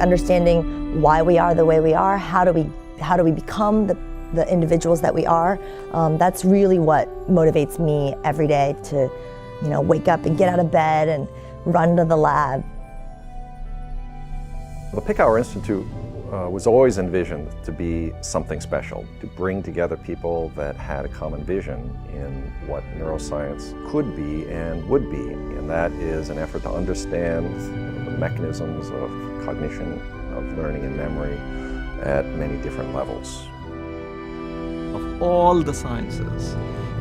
understanding why we are the way we are, how do we become the individuals that we are. That's really what motivates me every day to, wake up and get out of bed and run to the lab. The Picower Institute was always envisioned to be something special, to bring together people that had a common vision in what neuroscience could be and would be, and that is an effort to understand the mechanisms of cognition, of learning and memory at many different levels. Of all the sciences,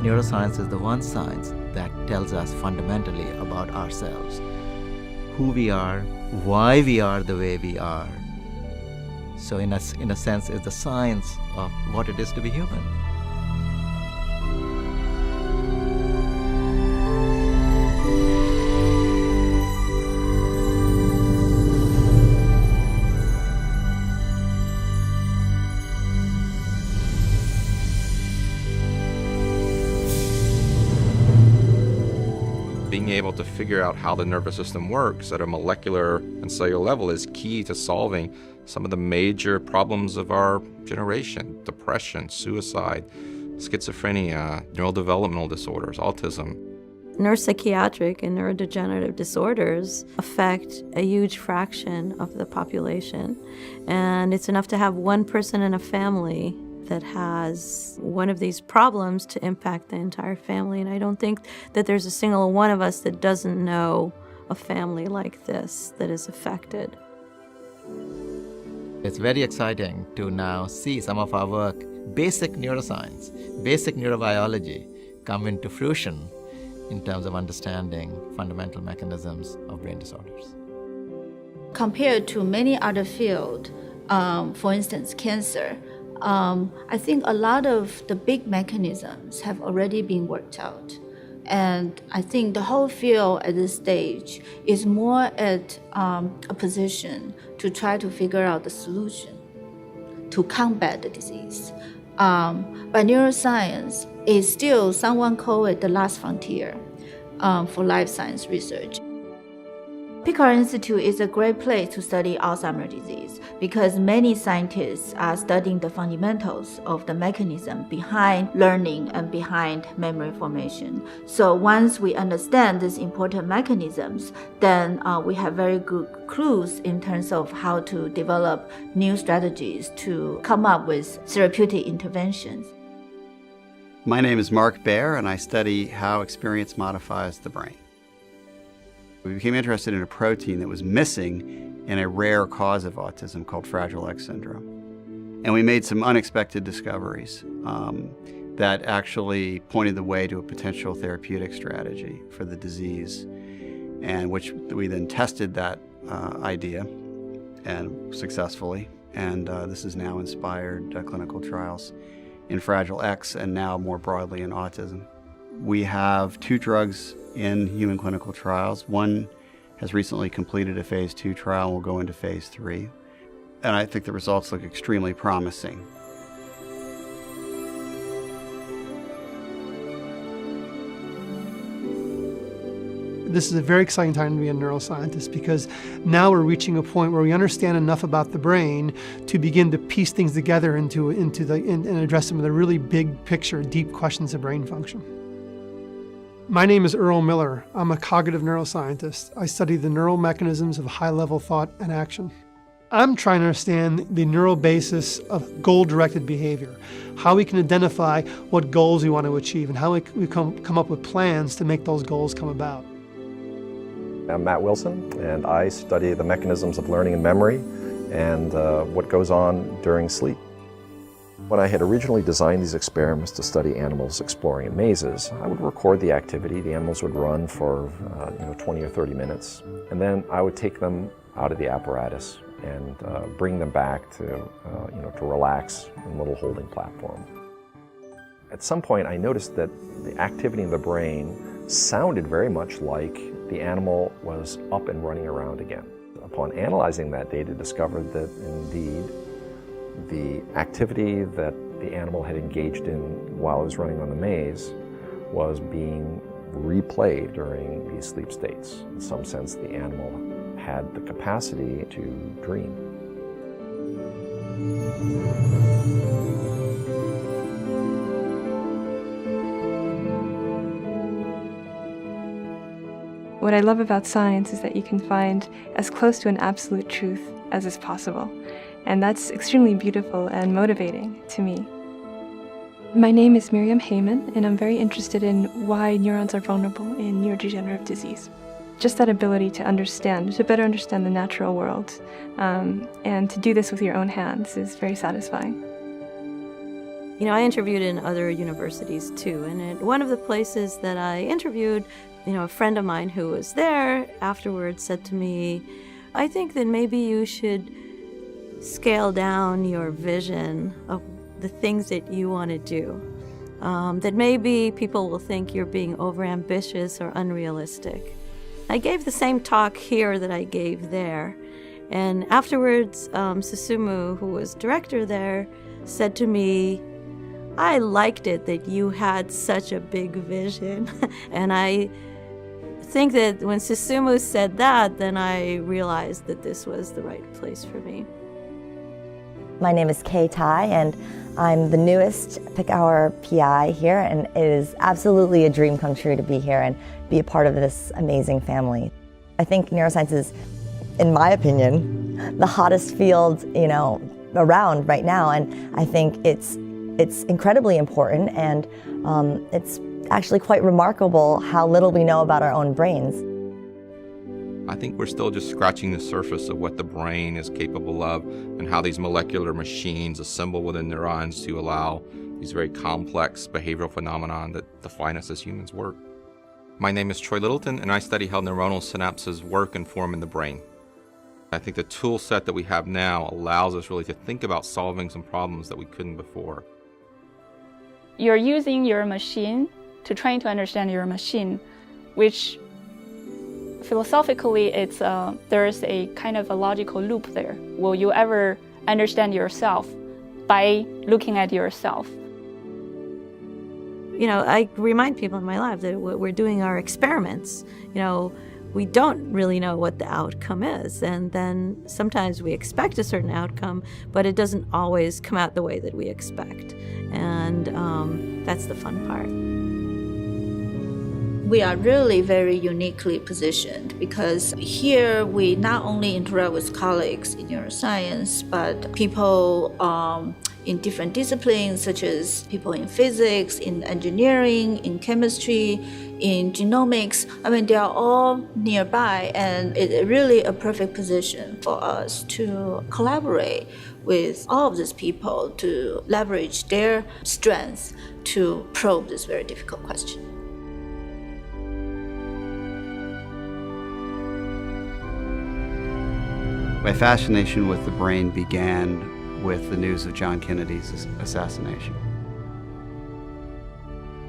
neuroscience is the one science that tells us fundamentally about ourselves, who we are, why we are the way we are. So in a sense, it's the science of what it is to be human. Being able to figure out how the nervous system works at a molecular and cellular level is key to solving some of the major problems of our generation: depression, suicide, schizophrenia, neurodevelopmental disorders, autism. Neuropsychiatric and neurodegenerative disorders affect a huge fraction of the population, and it's enough to have one person in a family that has one of these problems to impact the entire family. And I don't think that there's a single one of us that doesn't know a family like this that is affected. It's very exciting to now see some of our work, basic neuroscience, basic neurobiology, come into fruition in terms of understanding fundamental mechanisms of brain disorders. Compared to many other fields, for instance, cancer, I think a lot of the big mechanisms have already been worked out. And I think the whole field at this stage is more at a position to try to figure out the solution to combat the disease. But neuroscience is still, someone call it the last frontier for life science research. Picower Institute is a great place to study Alzheimer's disease because many scientists are studying the fundamentals of the mechanism behind learning and behind memory formation. So once we understand these important mechanisms, then we have very good clues in terms of how to develop new strategies to come up with therapeutic interventions. My name is Mark Baer, and I study how experience modifies the brain. We became interested in a protein that was missing in a rare cause of autism called Fragile X syndrome. And we made some unexpected discoveries that actually pointed the way to a potential therapeutic strategy for the disease, and which we then tested that idea and successfully. And this has now inspired clinical trials in Fragile X and now more broadly in autism. We have 2 drugs in human clinical trials. One has recently completed a phase 2 trial and will go into phase 3. And I think the results look extremely promising. This is a very exciting time to be a neuroscientist because now we're reaching a point where we understand enough about the brain to begin to piece things together and address some of the really big picture, deep questions of brain function. My name is Earl Miller. I'm a cognitive neuroscientist. I study the neural mechanisms of high-level thought and action. I'm trying to understand the neural basis of goal-directed behavior, how we can identify what goals we want to achieve, and how we come up with plans to make those goals come about. I'm Matt Wilson, and I study the mechanisms of learning and memory and what goes on during sleep. When I had originally designed these experiments to study animals exploring in mazes, I would record the activity. The animals would run for 20 or 30 minutes, and then I would take them out of the apparatus and bring them back to relax in a little holding platform. At some point, I noticed that the activity in the brain sounded very much like the animal was up and running around again. Upon analyzing that data, discovered that indeed the activity that the animal had engaged in while it was running on the maze was being replayed during these sleep states. In some sense, the animal had the capacity to dream. What I love about science is that you can find as close to an absolute truth as is possible, and that's extremely beautiful and motivating to me. My name is Miriam Heyman, and I'm very interested in why neurons are vulnerable in neurodegenerative disease. Just that ability to understand, to better understand the natural world, and to do this with your own hands is very satisfying. You know, I interviewed in other universities too, and at one of the places that I interviewed, a friend of mine who was there afterwards said to me, I think that maybe you should scale down your vision of the things that you want to do. That maybe people will think you're being overambitious or unrealistic. I gave the same talk here that I gave there. And afterwards, Susumu, who was director there, said to me, I liked it that you had such a big vision. And I think that when Susumu said that, then I realized that this was the right place for me. My name is Kay Tai, and I'm the newest Picower PI here, and it is absolutely a dream come true to be here and be a part of this amazing family. I think neuroscience is, in my opinion, the hottest field, around right now, and I think it's incredibly important, and it's actually quite remarkable how little we know about our own brains. I think we're still just scratching the surface of what the brain is capable of and how these molecular machines assemble within neurons to allow these very complex behavioral phenomena that define us as humans work. My name is Troy Littleton, and I study how neuronal synapses work and form in the brain. I think the tool set that we have now allows us really to think about solving some problems that we couldn't before. You're using your machine to trying to understand your machine, which philosophically there's a kind of a logical loop there. Will you ever understand yourself by looking at yourself? I remind people in my life that we're doing our experiments. We don't really know what the outcome is, and then sometimes we expect a certain outcome, but it doesn't always come out the way that we expect, and that's the fun part. We are really very uniquely positioned because here we not only interact with colleagues in neuroscience, but people in different disciplines, such as people in physics, in engineering, in chemistry, in genomics. They are all nearby, and it's really a perfect position for us to collaborate with all of these people to leverage their strengths to probe this very difficult question. My fascination with the brain began with the news of John Kennedy's assassination.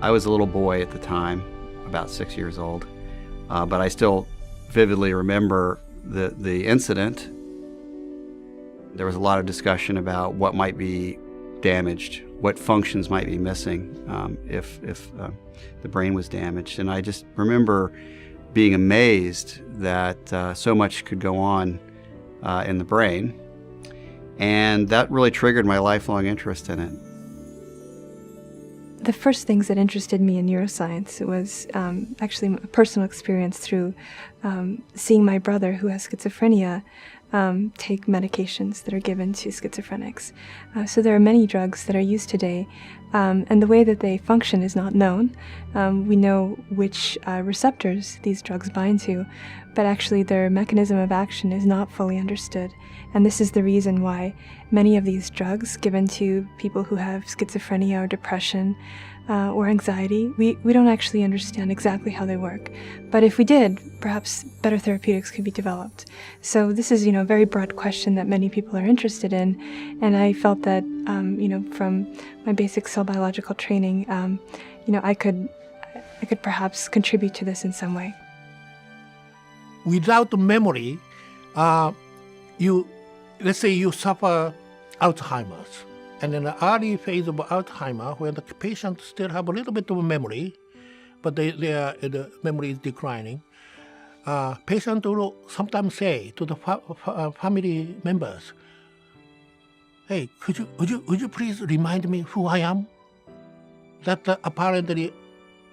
I was a little boy at the time, about 6 years old, but I still vividly remember the incident. There was a lot of discussion about what might be damaged, what functions might be missing if the brain was damaged. And I just remember being amazed that so much could go on in the brain, and that really triggered my lifelong interest in it. The first things that interested me in neuroscience was actually a personal experience through seeing my brother, who has schizophrenia, take medications that are given to schizophrenics. So there are many drugs that are used today, and the way that they function is not known. We know which receptors these drugs bind to, but actually their mechanism of action is not fully understood. And this is the reason why many of these drugs given to people who have schizophrenia or depression or anxiety, we don't actually understand exactly how they work. But if we did, perhaps better therapeutics could be developed. So this is, a very broad question that many people are interested in. And I felt that, from my basic cell biological training, I could perhaps contribute to this in some way. Without memory, let's say you suffer Alzheimer's, and in the early phase of Alzheimer's, when the patient still have a little bit of memory, but the memory is declining, patient will sometimes say to the family members, hey, would you please remind me who I am? That's apparently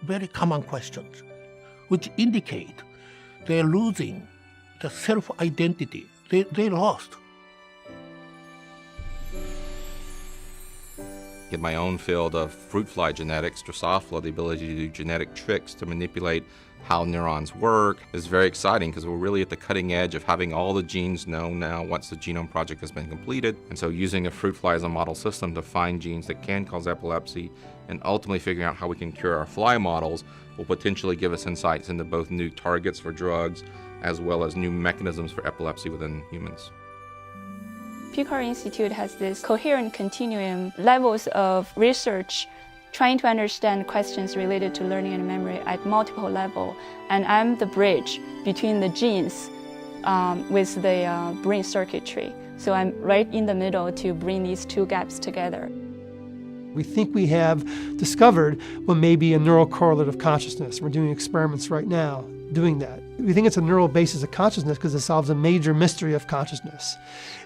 very common questions, which indicate they're losing the self-identity. They lost. In my own field of fruit fly genetics, Drosophila, the ability to do genetic tricks to manipulate how neurons work is very exciting because we're really at the cutting edge of having all the genes known now once the genome project has been completed. And so using a fruit fly as a model system to find genes that can cause epilepsy and ultimately figuring out how we can cure our fly models will potentially give us insights into both new targets for drugs as well as new mechanisms for epilepsy within humans. Picower Institute has this coherent continuum levels of research trying to understand questions related to learning and memory at multiple levels. And I'm the bridge between the genes with the brain circuitry. So I'm right in the middle to bring these two gaps together. We think we have discovered what may be a neural correlate of consciousness. We're doing experiments right now doing that. We think it's a neural basis of consciousness because it solves a major mystery of consciousness.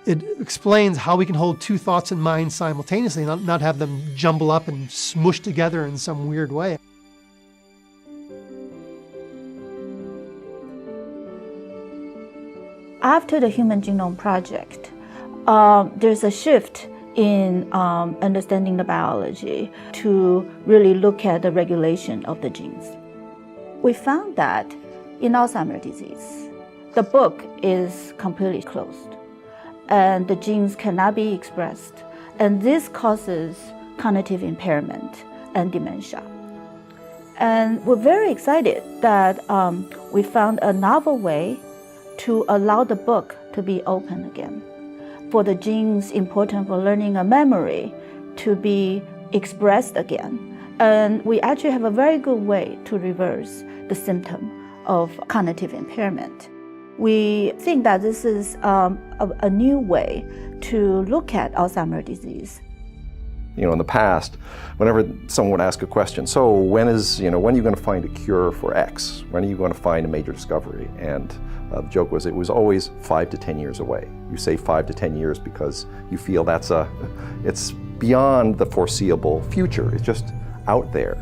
It explains how we can hold two thoughts in mind simultaneously, not have them jumble up and smush together in some weird way. After the Human Genome Project, there's a shift in understanding the biology to really look at the regulation of the genes. We found that in Alzheimer's disease, the book is completely closed and the genes cannot be expressed, and this causes cognitive impairment and dementia. And we're very excited that we found a novel way to allow the book to be open again, for the genes important for learning and memory to be expressed again. And we actually have a very good way to reverse the symptom of cognitive impairment. We think that this is a new way to look at Alzheimer's disease. You know, in the past, whenever someone would ask a question, so when are you going to find a cure for X? When are you going to find a major discovery? And the joke was, it was always 5 to 10 years away. You say 5 to 10 years because you feel it's beyond the foreseeable future. It's just out there.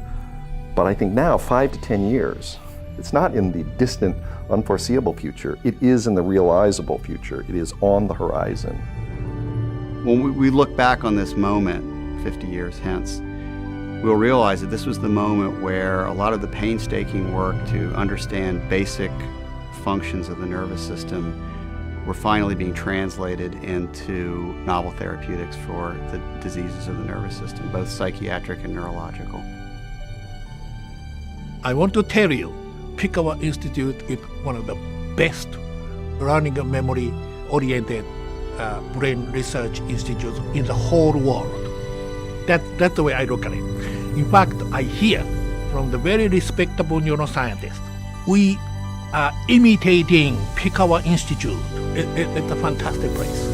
But I think now, 5 to 10 years, it's not in the distant, unforeseeable future. It is in the realizable future. It is on the horizon. When we look back on this moment 50 years hence, we'll realize that this was the moment where a lot of the painstaking work to understand basic functions of the nervous system were finally being translated into novel therapeutics for the diseases of the nervous system, both psychiatric and neurological. I want to tell you, Picower Institute is one of the best learning and memory-oriented brain research institutes in the whole world. That's the way I look at it. In fact, I hear from the very respectable neuroscientists, we are imitating Picower Institute. It's a fantastic place.